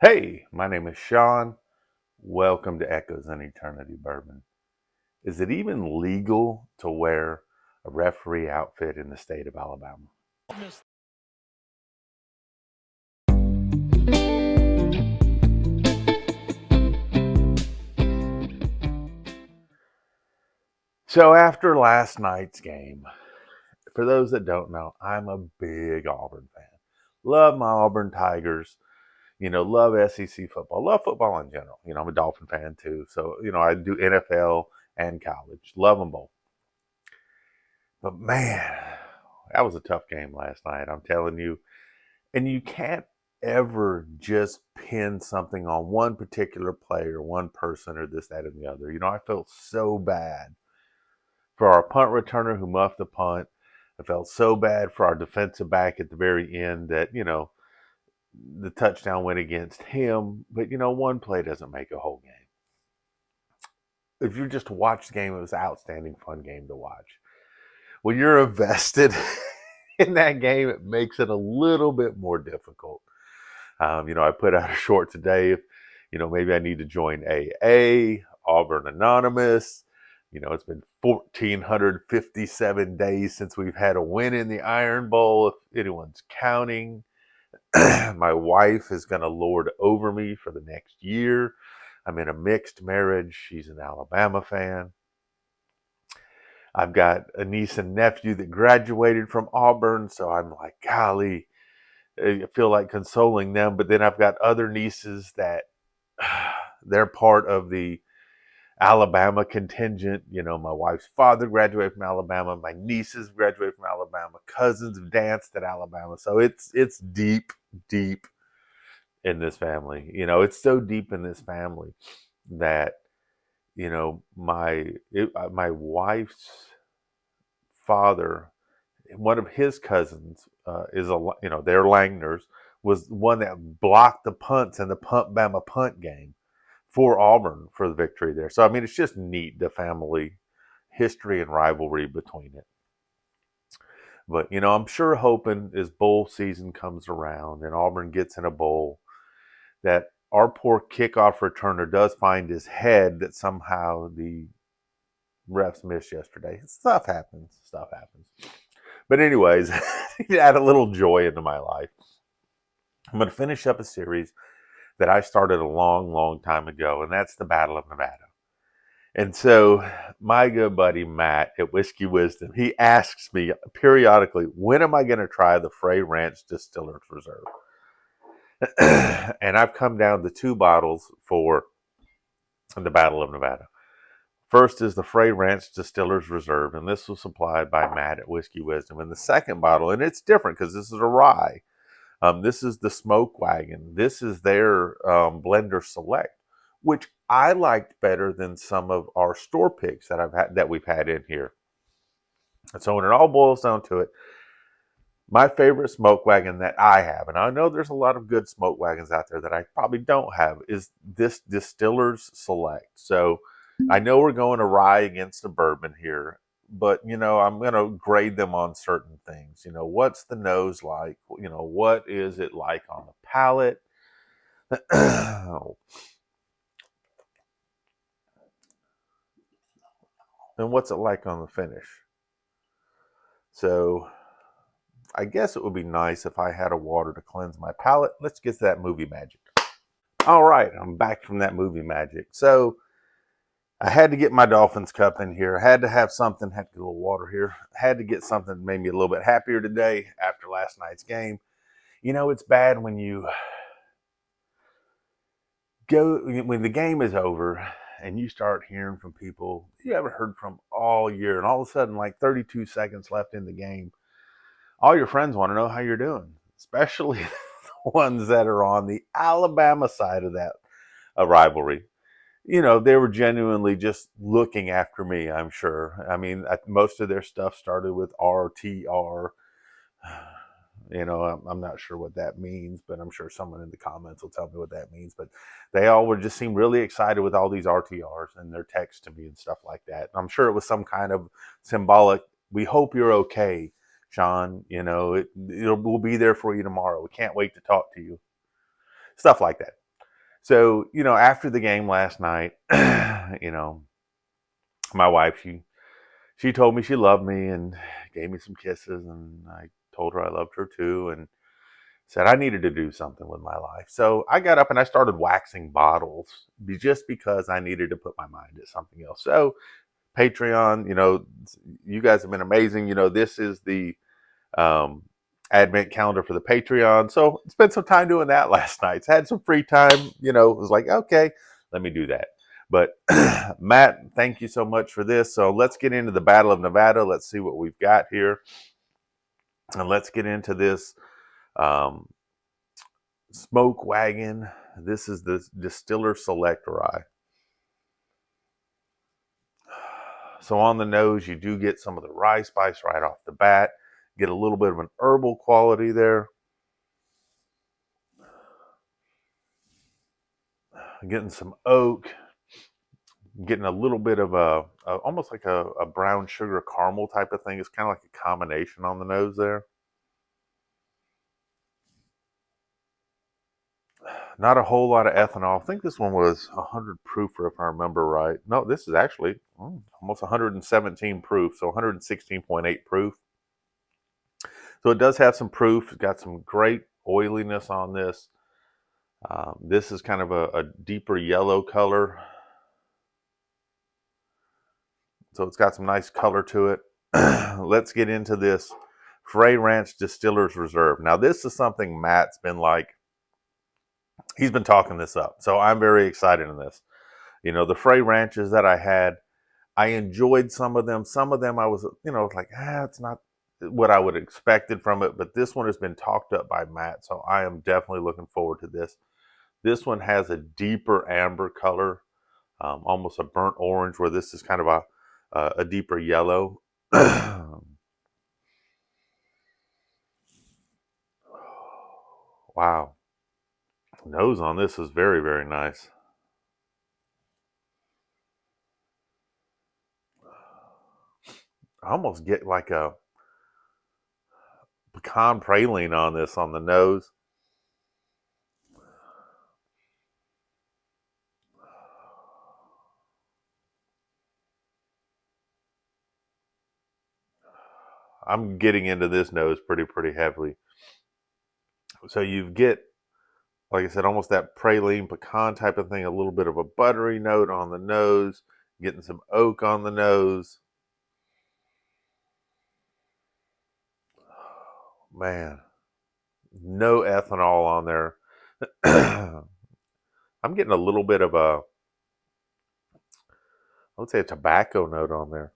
Hey, my name is Sean. Welcome to Echoes in Eternity Bourbon. Is it even legal to wear a referee outfit in the state of Alabama? So, after last night's game, for those that don't know, I'm a big Auburn fan. Love my Auburn Tigers. Love SEC football. Love football in general. I'm a Dolphin fan too. So, I do NFL and college. Love them both. But man, that was a tough game last night. I'm telling you. And you can't ever just pin something on one particular player, one person, or this, that, and the other. I felt so bad for our punt returner who muffed the punt. I felt so bad for our defensive back at the very end that, the touchdown went against him. But, one play doesn't make a whole game. If you just watch the game, it was an outstanding, fun game to watch. When you're invested in that game, it makes it a little bit more difficult. I put out a short today. Maybe I need to join AA, Auburn Anonymous. It's been 1,457 days since we've had a win in the Iron Bowl, if anyone's counting. My wife is going to lord over me for the next year. I'm in a mixed marriage. She's an Alabama fan. I've got a niece and nephew that graduated from Auburn, so I'm like, golly, I feel like consoling them. But then I've got other nieces that they're part of the Alabama contingent. My wife's father graduated from Alabama. My nieces graduated from Alabama. Cousins have danced at Alabama. So it's deep, deep in this family. It's so deep in this family that my wife's father, one of his cousins they're Langners, was one that blocked the punts in the Bama punt game for Auburn for the victory there. So, it's just neat, the family history and rivalry between it. But, I'm sure hoping as bowl season comes around and Auburn gets in a bowl that our poor kickoff returner does find his head that somehow the refs missed yesterday. Stuff happens. But anyways, add a little joy into my life. I'm going to finish up a series that I started a long, long time ago, and that's the Battle of Nevada. And so my good buddy Matt at Whiskey Wisdom, he asks me periodically, when am I going to try the Frey Ranch Distillers Reserve? And I've come down to 2 bottles for the Battle of Nevada. First is the Frey Ranch Distillers Reserve, and this was supplied by Matt at Whiskey Wisdom. And the second bottle, and it's different because this is a rye. This is the Smoke Wagon. This is their Blender Select, which I liked better than some of our store picks that we've had in here. And so when it all boils down to it, my favorite Smoke Wagon that I have, and I know there's a lot of good Smoke Wagons out there that I probably don't have, is this Distillers Select. So I know we're going to rye against a bourbon here, but, I'm going to grade them on certain things. What's the nose like? What is it like on the palate? And what's it like on the finish? So I guess it would be nice if I had a water to cleanse my palate. Let's get to that movie magic. All right, I'm back from that movie magic. So I had to get my Dolphins cup in here. I had to have something, had to get a little water here. I had to get something that made me a little bit happier today after last night's game. It's bad when when the game is over and you start hearing from people you haven't heard from all year, and all of a sudden, like 32 seconds left in the game, all your friends want to know how you're doing, especially the ones that are on the Alabama side of that rivalry. They were genuinely just looking after me, I'm sure. Most of their stuff started with RTR. I'm not sure what that means, but I'm sure someone in the comments will tell me what that means. But they all would just seem really excited with all these RTRs and their text to me and stuff like that. I'm sure it was some kind of symbolic, we hope you're okay, Sean. We'll be there for you tomorrow. We can't wait to talk to you. Stuff like that. So, after the game last night, you know, my wife, she told me she loved me and gave me some kisses, and I told her I loved her too, and said I needed to do something with my life. So I got up and I started waxing bottles just because I needed to put my mind at something else. So Patreon, you guys have been amazing. This is the um, advent calendar for the Patreon. So spent some time doing that last night. So had some free time, it was like, okay, let me do that. But Matt, thank you so much for this. So let's get into the Battle of Nevada. Let's see what we've got here. And let's get into this um, smoke wagon. This is the Distiller Select Rye. So on the nose, you do get some of the rye spice right off the bat. Get a little bit of an herbal quality there. Getting some oak. Getting a little bit of almost like a brown sugar caramel type of thing. It's kind of like a combination on the nose there. Not a whole lot of ethanol. I think this one was 100 proof, if I remember right. No, this is actually almost 117 proof, so 116.8 proof. So it does have some proof. It's got some great oiliness on this. This is kind of a deeper yellow color. So it's got some nice color to it. Let's get into this Frey Ranch Distillers Reserve. Now, this is something Matt's been he's been talking this up. So I'm very excited in this. The Frey Ranches that I had, I enjoyed some of them. Some of them I was, like, it's not what I would have expected from it. But this one has been talked up by Matt. So I am definitely looking forward to this. This one has a deeper amber color, almost a burnt orange, where this is kind of a deeper yellow. Wow. Nose on this is very, very nice. I almost get like a pecan praline on this on the nose. I'm getting into this nose pretty heavily. So you get, like I said, almost that praline pecan type of thing, a little bit of a buttery note on the nose, getting some oak on the nose. Man, no ethanol on there. I'm getting a little bit of I would say a tobacco note on there.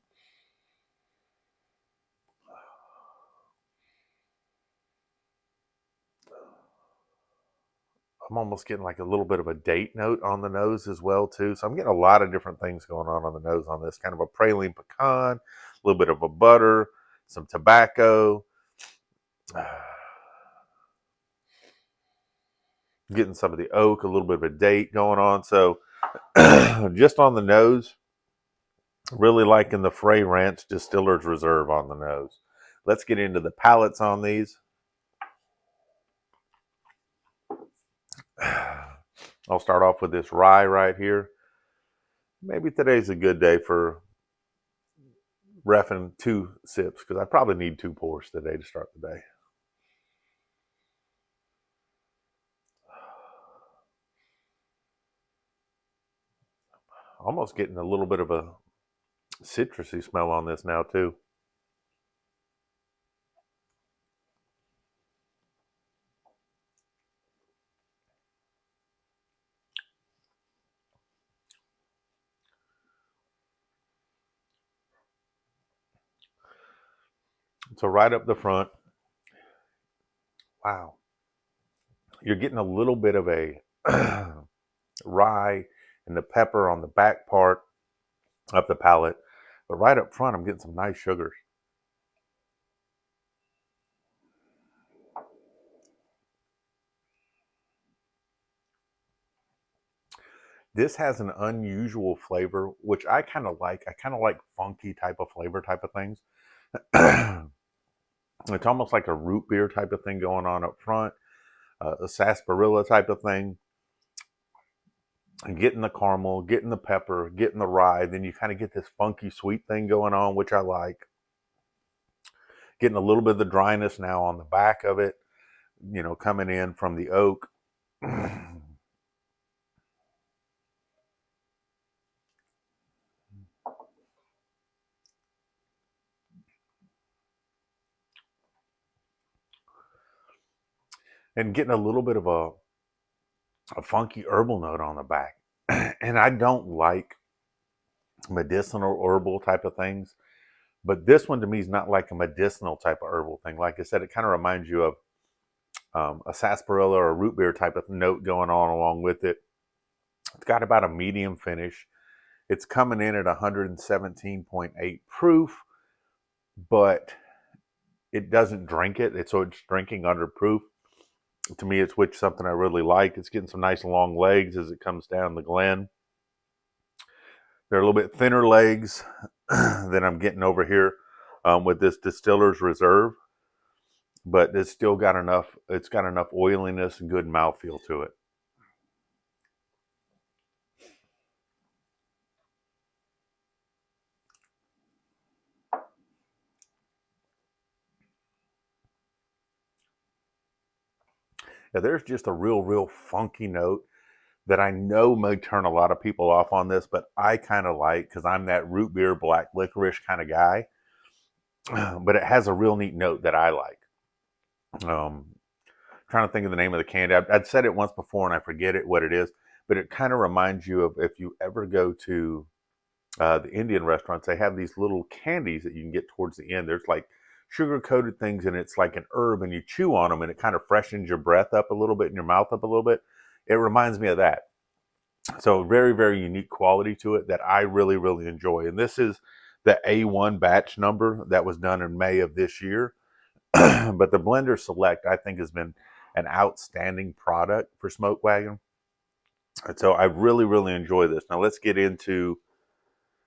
I'm almost getting like a little bit of a date note on the nose as well too. So I'm getting a lot of different things going on the nose on this. Kind of a praline pecan, a little bit of a butter, some tobacco. Getting some of the oak, a little bit of a date going on. So just on the nose, really liking the Frey Ranch Distillers Reserve on the nose. Let's get into the palates on these. I'll start off with this rye right here. Maybe today's a good day for reffing 2 sips because I probably need 2 pours today to start the day. Almost getting a little bit of a citrusy smell on this now too. So right up the front, wow, you're getting a little bit of a rye and the pepper on the back part of the palate, but right up front, I'm getting some nice sugars. This has an unusual flavor, which I kind of like. I kind of like funky type of flavor type of things. It's almost like a root beer type of thing going on up front, a sarsaparilla type of thing. and getting the caramel, getting the pepper, getting the rye. Then you kind of get this funky sweet thing going on, which I like. Getting a little bit of the dryness now on the back of it, coming in from the oak. And getting a little bit of a funky herbal note on the back. And I don't like medicinal herbal type of things, but this one to me is not like a medicinal type of herbal thing. Like I said, it kind of reminds you of a sarsaparilla or a root beer type of note going on along with it. It's got about a medium finish. It's coming in at 117.8 proof, but it doesn't drink it. So it's drinking under proof. To me, it's something I really like. It's getting some nice long legs as it comes down the glen. They're a little bit thinner legs than I'm getting over here with this Distiller's Reserve, but it's still got enough. It's got enough oiliness and good mouthfeel to it. Now, there's just a real funky note that I know may turn a lot of people off on this, but I kind of like because I'm that root beer, black licorice kind of guy. But it has a real neat note that I like. Trying to think of the name of the candy. I'd said it once before and I forget what it is, but it kind of reminds you of if you ever go to the Indian restaurants, they have these little candies that you can get towards the end. There's like sugar coated things and it's like an herb and you chew on them and it kind of freshens your breath up a little bit and your mouth up a little bit. It reminds me of that. So very unique quality to it that I really enjoy. And this is the A1 batch number that was done in May of this year. But the Blender Select, I think, has been an outstanding product for Smoke Wagon. And so I really enjoy this. Now let's get into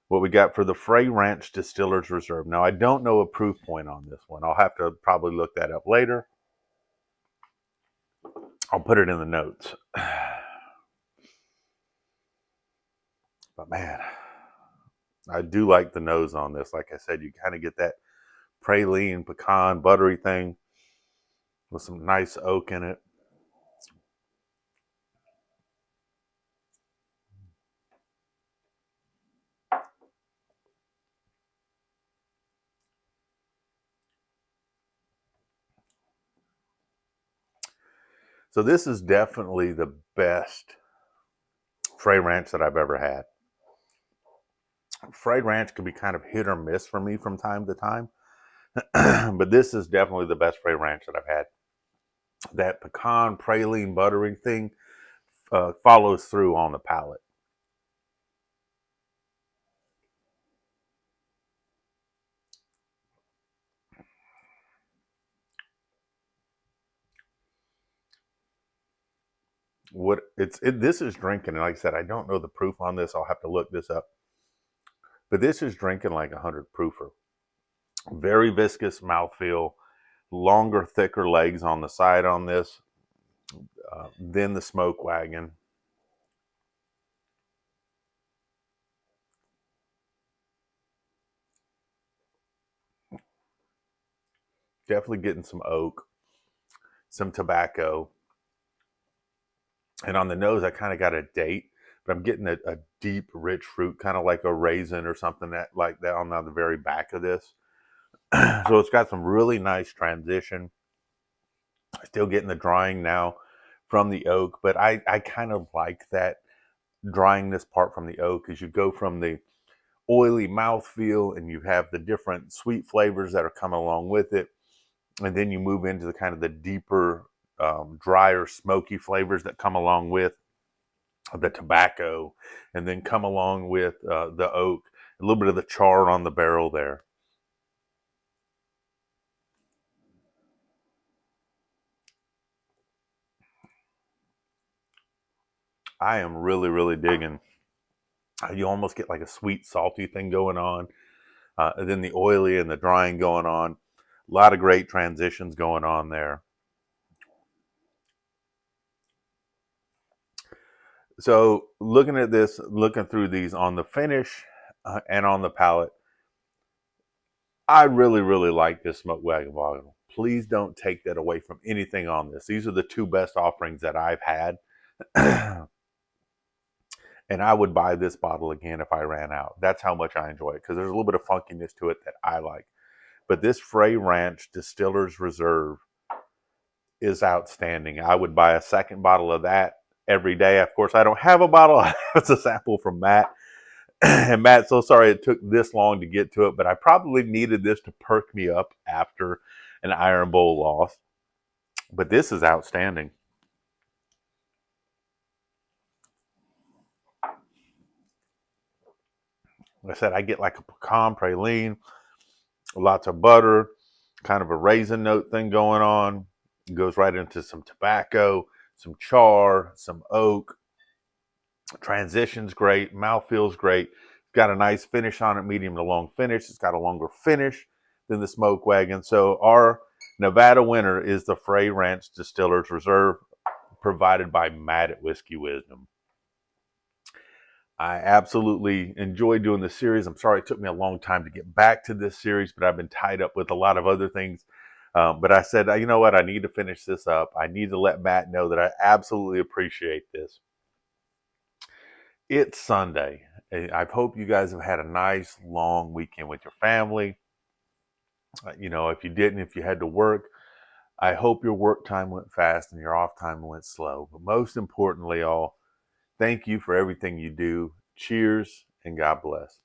what we got for the Frey Ranch Distillers Reserve. Now I don't know a proof point on this one. I'll have to probably look that up later. I'll put it in the notes. But man, I do like the nose on this. Like I said, you kind of get that praline, pecan, buttery thing with some nice oak in it. So this is definitely the best Frey Ranch that I've ever had. Frey Ranch can be kind of hit or miss for me from time to time, but this is definitely the best Frey Ranch that I've had. That pecan, praline, buttery thing follows through on the palate. This is drinking, and like I said, I don't know the proof on this. I'll have to look this up. But this is drinking like 100 proofer. Very viscous mouthfeel, longer, thicker legs on the side on this than the Smoke Wagon. Definitely getting some oak, some tobacco. And on the nose, I kind of got a date, but I'm getting a deep, rich fruit, kind of like a raisin or something that like that on the very back of this. So it's got some really nice transition. Still getting the drying now from the oak, but I kind of like that drying this part from the oak as you go from the oily mouthfeel and you have the different sweet flavors that are coming along with it. And then you move into the kind of the deeper, drier, smoky flavors that come along with the tobacco and then come along with the oak, a little bit of the char on the barrel there. I am really digging. You almost get like a sweet, salty thing going on. And then the oily and the drying going on. A lot of great transitions going on there. So looking at this, looking through these on the finish and on the palate, I really, really like this smoked wagon wagon. Please don't take that away from anything on this. These are the two best offerings that I've had. And I would buy this bottle again if I ran out. That's how much I enjoy it, because there's a little bit of funkiness to it that I like. But this Frey Ranch Distillers Reserve is outstanding. I would buy a second bottle of that every day. Of course, I don't have a bottle. It's a sample from Matt. And Matt, so sorry it took this long to get to it, but I probably needed this to perk me up after an Iron Bowl loss. But this is outstanding. Like I said, I get like a pecan praline, lots of butter, kind of a raisin note thing going on. It goes right into some tobacco, some char, some oak. Transition's great. Mouth feels great. It's got a nice finish on it, medium to long finish. It's got a longer finish than the Smoke Wagon. So our Nevada winner is the Frey Ranch Distillers Reserve, provided by Matt at Whiskey Wisdom. I absolutely enjoy doing this series. I'm sorry it took me a long time to get back to this series, but I've been tied up with a lot of other things. But I said, you know what? I need to finish this up. I need to let Matt know that I absolutely appreciate this. It's Sunday. I hope you guys have had a nice long weekend with your family. If you didn't, if you had to work, I hope your work time went fast and your off time went slow. But most importantly, all, thank you for everything you do. Cheers and God bless.